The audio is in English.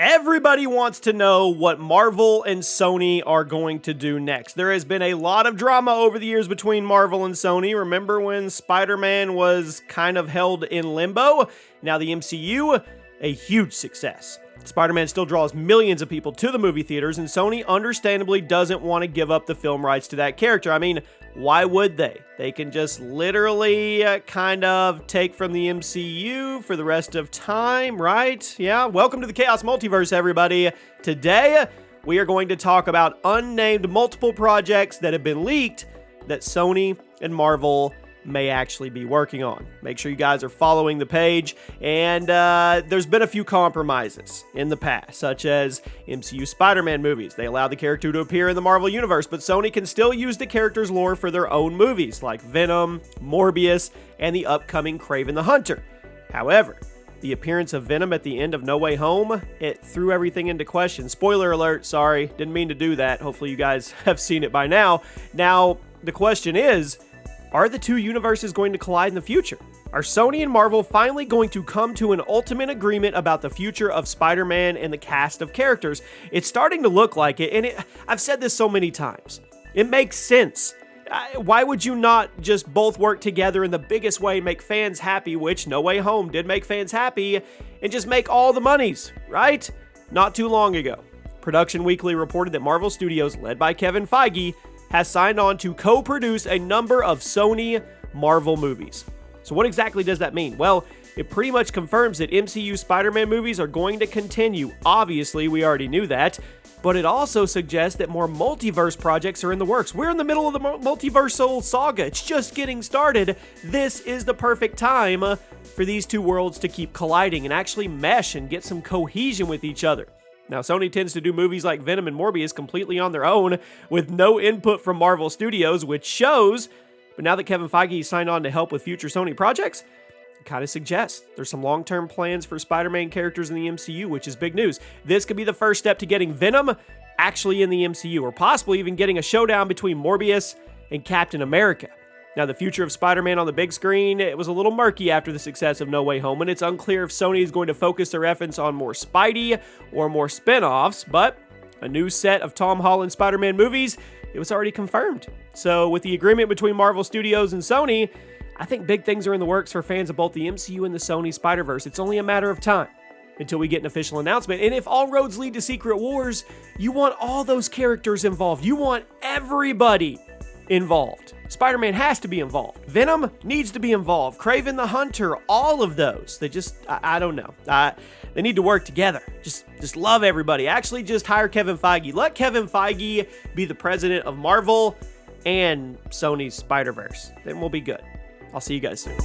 Everybody wants to know what Marvel and Sony are going to do next. There has been a lot of drama over the years between Marvel and Sony. Remember when Spider-Man was kind of held in limbo? Now the MCU, a huge success. Spider-Man still draws millions of people to the movie theaters, and Sony understandably doesn't want to give up the film rights to that character. I mean, why would they? They can just literally kind of take from the MCU for the rest of time, right? Yeah, welcome to the Chaos Multiverse, everybody. Today, we are going to talk about unnamed multiple projects that have been leaked that Sony and Marvel may actually be working on. Make sure you guys are following the page, and there's been a few compromises in the past, such as MCU Spider-Man movies. They allow the character to appear in the Marvel Universe, but Sony can still use the character's lore for their own movies, like Venom, Morbius, and the upcoming Kraven the Hunter. However, the appearance of Venom at the end of No Way Home, it threw everything into question. Spoiler alert, sorry, didn't mean to do that. Hopefully you guys have seen it by now. Now, the question is, are the two universes going to collide in the future? Are Sony and Marvel finally going to come to an ultimate agreement about the future of Spider-Man and the cast of characters? It's starting to look like it, and I've said this so many times. It makes sense. Why would you not just both work together in the biggest way, make fans happy, which No Way Home did make fans happy, and just make all the monies, right? Not too long ago, Production Weekly reported that Marvel Studios, led by Kevin Feige, has signed on to co-produce a number of Sony Marvel movies. So what exactly does that mean? Well, it pretty much confirms that MCU Spider-Man movies are going to continue. Obviously, we already knew that, but it also suggests that more multiverse projects are in the works. We're in the middle of the multiversal saga. It's just getting started. This is the perfect time for these two worlds to keep colliding and actually mesh and get some cohesion with each other. Now, Sony tends to do movies like Venom and Morbius completely on their own with no input from Marvel Studios, which shows. But now that Kevin Feige signed on to help with future Sony projects, it kind of suggests there's some long-term plans for Spider-Man characters in the MCU, which is big news. This could be the first step to getting Venom actually in the MCU, or possibly even getting a showdown between Morbius and Captain America. Now, the future of Spider-Man on the big screen, it was a little murky after the success of No Way Home, and it's unclear if Sony is going to focus their efforts on more Spidey or more spin-offs, but a new set of Tom Holland Spider-Man movies, it was already confirmed. So, with the agreement between Marvel Studios and Sony, I think big things are in the works for fans of both the MCU and the Sony Spider-Verse. It's only a matter of time until we get an official announcement. And if all roads lead to Secret Wars, you want all those characters involved. You want everybody involved. Spider-Man has to be involved. Venom needs to be involved. Kraven the Hunter, all of those. They just, I don't know. They need to work together. Just love everybody. Actually, just hire Kevin Feige. Let Kevin Feige be the president of Marvel and Sony's Spider-Verse. Then we'll be good. I'll see you guys soon.